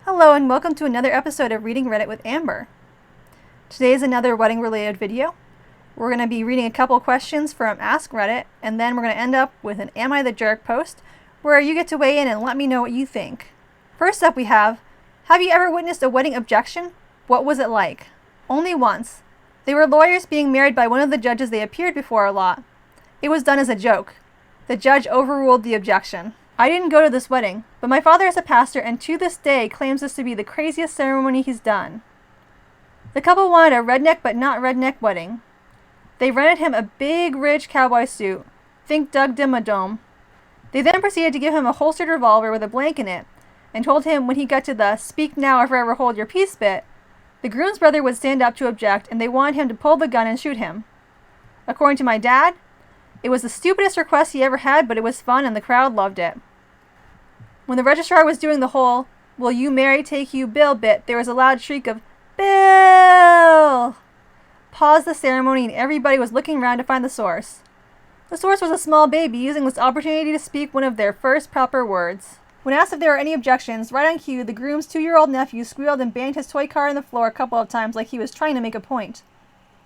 Hello and welcome to another episode of Reading Reddit with Amber. Today is another wedding related video. We're going to be reading a couple questions from AskReddit, and then we're going to end up with an Am I the Jerk post where you get to weigh in and let me know what you think. First up we have you ever witnessed a wedding objection? What was it like? Only once. They were lawyers being married by one of the judges they appeared before a lot. It was done as a joke. The judge overruled the objection. I didn't go to this wedding, but my father is a pastor and to this day claims this to be the craziest ceremony he's done. The couple wanted a redneck but not redneck wedding. They rented him a big, rich cowboy suit. Think Doug Dimmadome. They then proceeded to give him a holstered revolver with a blank in it, and told him when he got to the "speak now or forever hold your peace" bit, the groom's brother would stand up to object and they wanted him to pull the gun and shoot him. According to my dad, it was the stupidest request he ever had, but it was fun and the crowd loved it. When the registrar was doing the whole "will you marry take you Bill" bit, there was a loud shriek of "Bill!" Paused the ceremony and everybody was looking around to find the source. The source was a small baby using this opportunity to speak one of their first proper words. When asked if there were any objections, right on cue, the groom's 2-year-old nephew squealed and banged his toy car on the floor a couple of times like he was trying to make a point.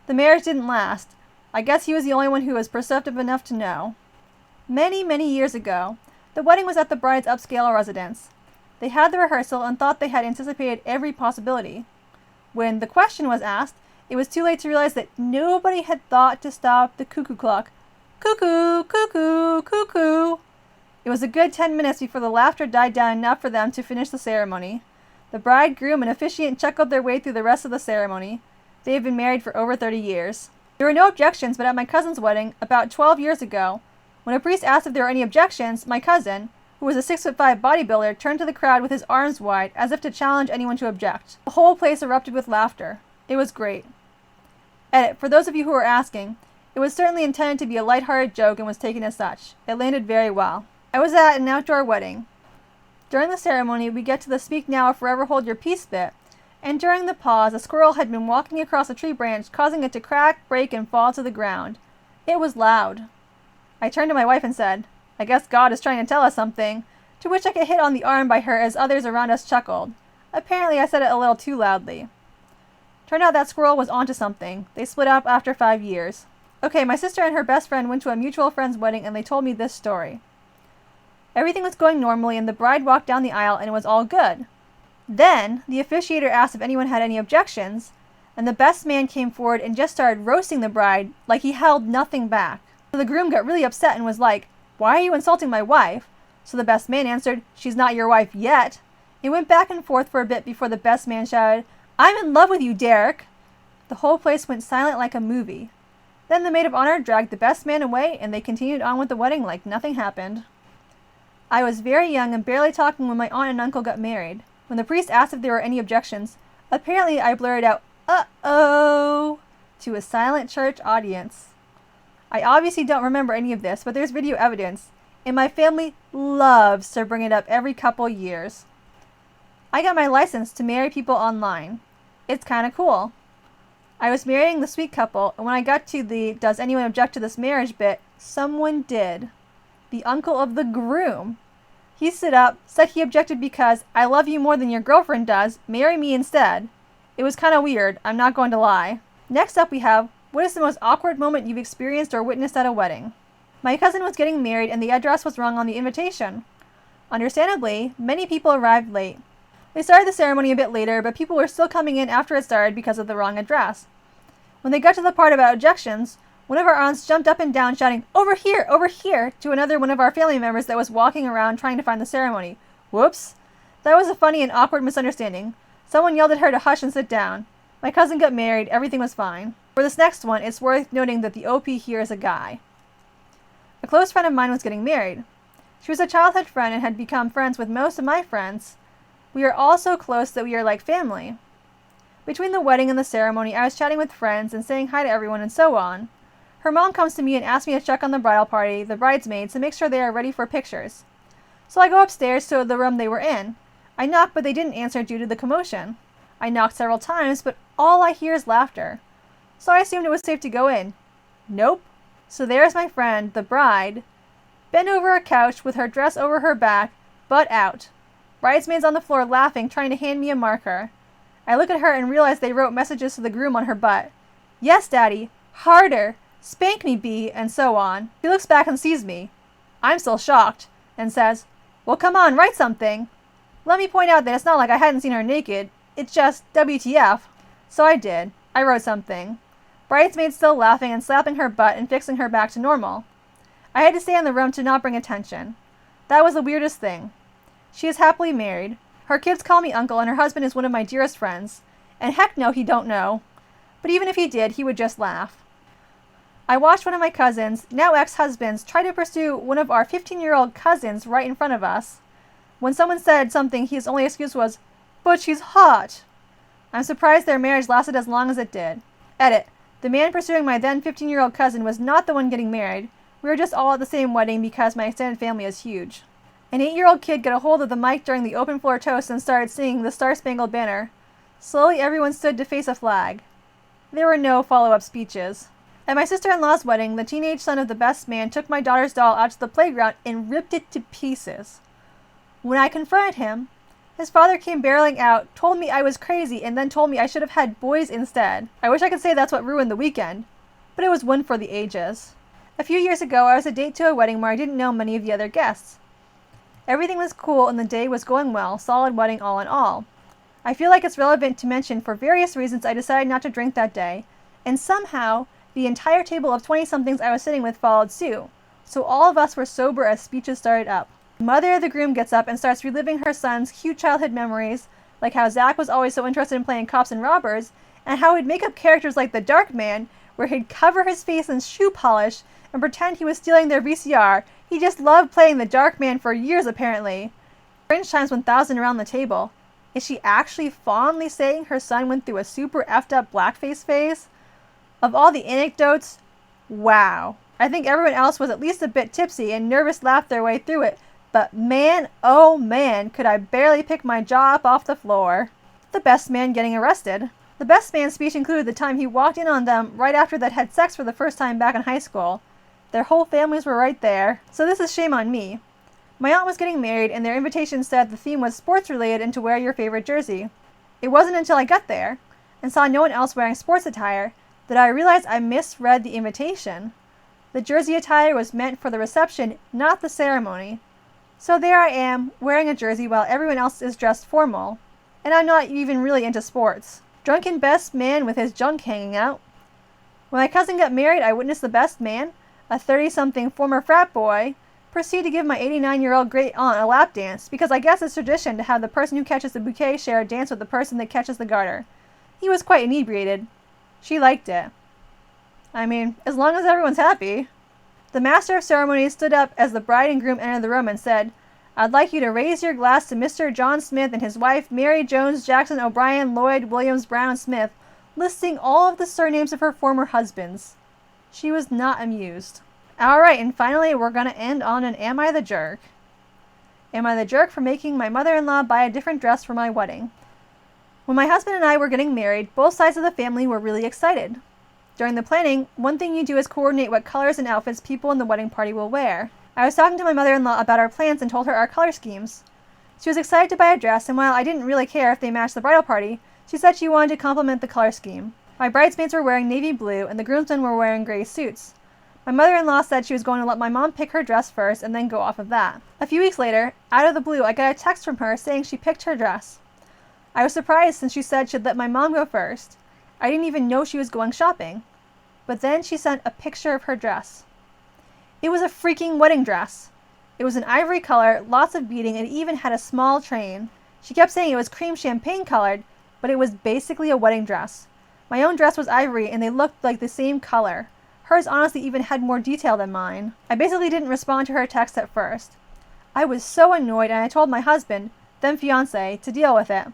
The marriage didn't last. I guess he was the only one who was perceptive enough to know. Many, many years ago, the wedding was at the bride's upscale residence. They had the rehearsal and thought they had anticipated every possibility. When the question was asked, it was too late to realize that nobody had thought to stop the cuckoo clock. Cuckoo, cuckoo, cuckoo. It was a good 10 minutes before the laughter died down enough for them to finish the ceremony. The bride, groom, and officiant chuckled their way through the rest of the ceremony. They had been married for over 30 years. There were no objections, but at my cousin's wedding, about 12 years ago, when a priest asked if there were any objections, my cousin, who was a 6'5" bodybuilder, turned to the crowd with his arms wide, as if to challenge anyone to object. The whole place erupted with laughter. It was great. Edit, for those of you who are asking, it was certainly intended to be a lighthearted joke and was taken as such. It landed very well. I was at an outdoor wedding. During the ceremony, we get to the "speak now or forever hold your peace" bit, and during the pause, a squirrel had been walking across a tree branch, causing it to crack, break, and fall to the ground. It was loud. I turned to my wife and said, "I guess God is trying to tell us something," to which I got hit on the arm by her as others around us chuckled. Apparently I said it a little too loudly. Turned out that squirrel was onto something. They split up after 5 years. Okay, my sister and her best friend went to a mutual friend's wedding and they told me this story. Everything was going normally and the bride walked down the aisle and it was all good. Then, the officiator asked if anyone had any objections, and the best man came forward and just started roasting the bride like he held nothing back. So the groom got really upset and was like, "Why are you insulting my wife?" So the best man answered, "She's not your wife yet." It went back and forth for a bit before the best man shouted, "I'm in love with you, Derek." The whole place went silent like a movie. Then the maid of honor dragged the best man away and they continued on with the wedding like nothing happened. I was very young and barely talking when my aunt and uncle got married. When the priest asked if there were any objections, apparently I blurted out, "Uh-oh," to a silent church audience. I obviously don't remember any of this, but there's video evidence, and my family loves to bring it up every couple years. I got my license to marry people online. It's kinda cool. I was marrying the sweet couple, and when I got to the "does anyone object to this marriage" bit, someone did. The uncle of the groom. He stood up, said he objected because "I love you more than your girlfriend does, marry me instead." It was kinda weird, I'm not going to lie. Next up we have, what is the most awkward moment you've experienced or witnessed at a wedding? My cousin was getting married and the address was wrong on the invitation. Understandably, many people arrived late. They started the ceremony a bit later, but people were still coming in after it started because of the wrong address. When they got to the part about objections, one of our aunts jumped up and down shouting, over here, to another one of our family members that was walking around trying to find the ceremony. Whoops. That was a funny and awkward misunderstanding. Someone yelled at her to hush and sit down. My cousin got married, everything was fine. For this next one, it's worth noting that the OP here is a guy. A close friend of mine was getting married. She was a childhood friend and had become friends with most of my friends. We are all so close that we are like family. Between the wedding and the ceremony, I was chatting with friends and saying hi to everyone and so on. Her mom comes to me and asks me to check on the bridal party, the bridesmaids, to make sure they are ready for pictures. So I go upstairs to the room they were in. I knock, but they didn't answer due to the commotion. I knocked several times, but all I hear is laughter. So I assumed it was safe to go in. Nope. So there's my friend, the bride, bent over a couch with her dress over her back, butt out. Bridesmaids on the floor laughing, trying to hand me a marker. I look at her and realize they wrote messages to the groom on her butt. Yes, Daddy. Harder. Spank me, B, and so on. He looks back and sees me. I'm still shocked, and says, well, come on, write something. Let me point out that it's not like I hadn't seen her naked. It's just WTF. So I did. I wrote something. Bridesmaids still laughing and slapping her butt and fixing her back to normal. I had to stay in the room to not bring attention. That was the weirdest thing. She is happily married. Her kids call me uncle and her husband is one of my dearest friends. And heck no, he don't know. But even if he did, he would just laugh. I watched one of my cousins, now ex-husbands, try to pursue one of our 15-year-old cousins right in front of us. When someone said something, his only excuse was, but she's hot. I'm surprised their marriage lasted as long as it did. Edit. The man pursuing my then 15-year-old cousin was not the one getting married. We were just all at the same wedding because my extended family is huge. An 8-year-old kid got a hold of the mic during the open floor toast and started singing the Star-Spangled Banner. Slowly everyone stood to face a flag. There were no follow-up speeches. At my sister-in-law's wedding, the teenage son of the best man took my daughter's doll out to the playground and ripped it to pieces. When I confronted him, his father came barreling out, told me I was crazy, and then told me I should have had boys instead. I wish I could say that's what ruined the weekend, but it was one for the ages. A few years ago, I was a date to a wedding where I didn't know many of the other guests. Everything was cool and the day was going well, solid wedding all in all. I feel like it's relevant to mention for various reasons I decided not to drink that day, and somehow, the entire table of 20-somethings I was sitting with followed suit, so all of us were sober as speeches started up. The mother of the groom gets up and starts reliving her son's cute childhood memories, like how Zach was always so interested in playing cops and robbers, and how he'd make up characters like the Dark Man, where he'd cover his face in shoe polish and pretend he was stealing their VCR. He just loved playing the Dark Man for years, apparently. Cringe times 1,000 around the table. Is she actually fondly saying her son went through a super effed up blackface phase? Of all the anecdotes, wow. I think everyone else was at least a bit tipsy and nervous laughed their way through it, but man, oh man, could I barely pick my jaw up off the floor. The best man getting arrested. The best man's speech included the time he walked in on them right after they'd had sex for the first time back in high school. Their whole families were right there, so this is shame on me. My aunt was getting married and their invitation said the theme was sports related and to wear your favorite jersey. It wasn't until I got there and saw no one else wearing sports attire that I realized I misread the invitation. The jersey attire was meant for the reception, not the ceremony. So there I am, wearing a jersey while everyone else is dressed formal. And I'm not even really into sports. Drunken best man with his junk hanging out. When my cousin got married, I witnessed the best man, a 30-something former frat boy, proceed to give my 89-year-old great aunt a lap dance, because I guess it's tradition to have the person who catches the bouquet share a dance with the person that catches the garter. He was quite inebriated. She liked it. I mean, as long as everyone's happy. The master of ceremonies stood up as the bride and groom entered the room and said, I'd like you to raise your glass to Mr. John Smith and his wife, Mary Jones Jackson O'Brien Lloyd Williams Brown Smith, listing all of the surnames of her former husbands. She was not amused. Alright, and finally we're going to end on an Am I the Jerk? Am I the jerk for making my mother-in-law buy a different dress for my wedding? When my husband and I were getting married, both sides of the family were really excited. During the planning, one thing you do is coordinate what colors and outfits people in the wedding party will wear. I was talking to my mother-in-law about our plans and told her our color schemes. She was excited to buy a dress, and while I didn't really care if they matched the bridal party, she said she wanted to complement the color scheme. My bridesmaids were wearing navy blue, and the groomsmen were wearing gray suits. My mother-in-law said she was going to let my mom pick her dress first and then go off of that. A few weeks later, out of the blue, I got a text from her saying she picked her dress. I was surprised since she said she'd let my mom go first. I didn't even know she was going shopping. But then she sent a picture of her dress. It was a freaking wedding dress. It was an ivory color, lots of beading, and it even had a small train. She kept saying it was cream champagne colored, but it was basically a wedding dress. My own dress was ivory and they looked like the same color. Hers honestly even had more detail than mine. I basically didn't respond to her text at first. I was so annoyed and I told my husband, then fiancé, to deal with it.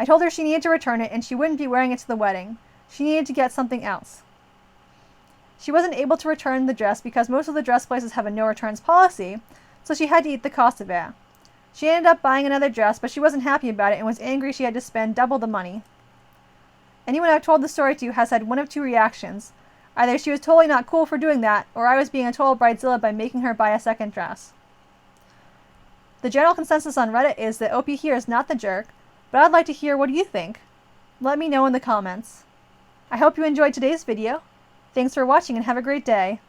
I told her she needed to return it and she wouldn't be wearing it to the wedding. She needed to get something else. She wasn't able to return the dress because most of the dress places have a no returns policy, so she had to eat the cost of it. She ended up buying another dress, but she wasn't happy about it and was angry she had to spend double the money. Anyone I've told the story to has had one of two reactions. Either she was totally not cool for doing that, or I was being a total bridezilla by making her buy a second dress. The general consensus on Reddit is that OP here is not the jerk, but I'd like to hear what you think. Let me know in the comments. I hope you enjoyed today's video. Thanks for watching and have a great day.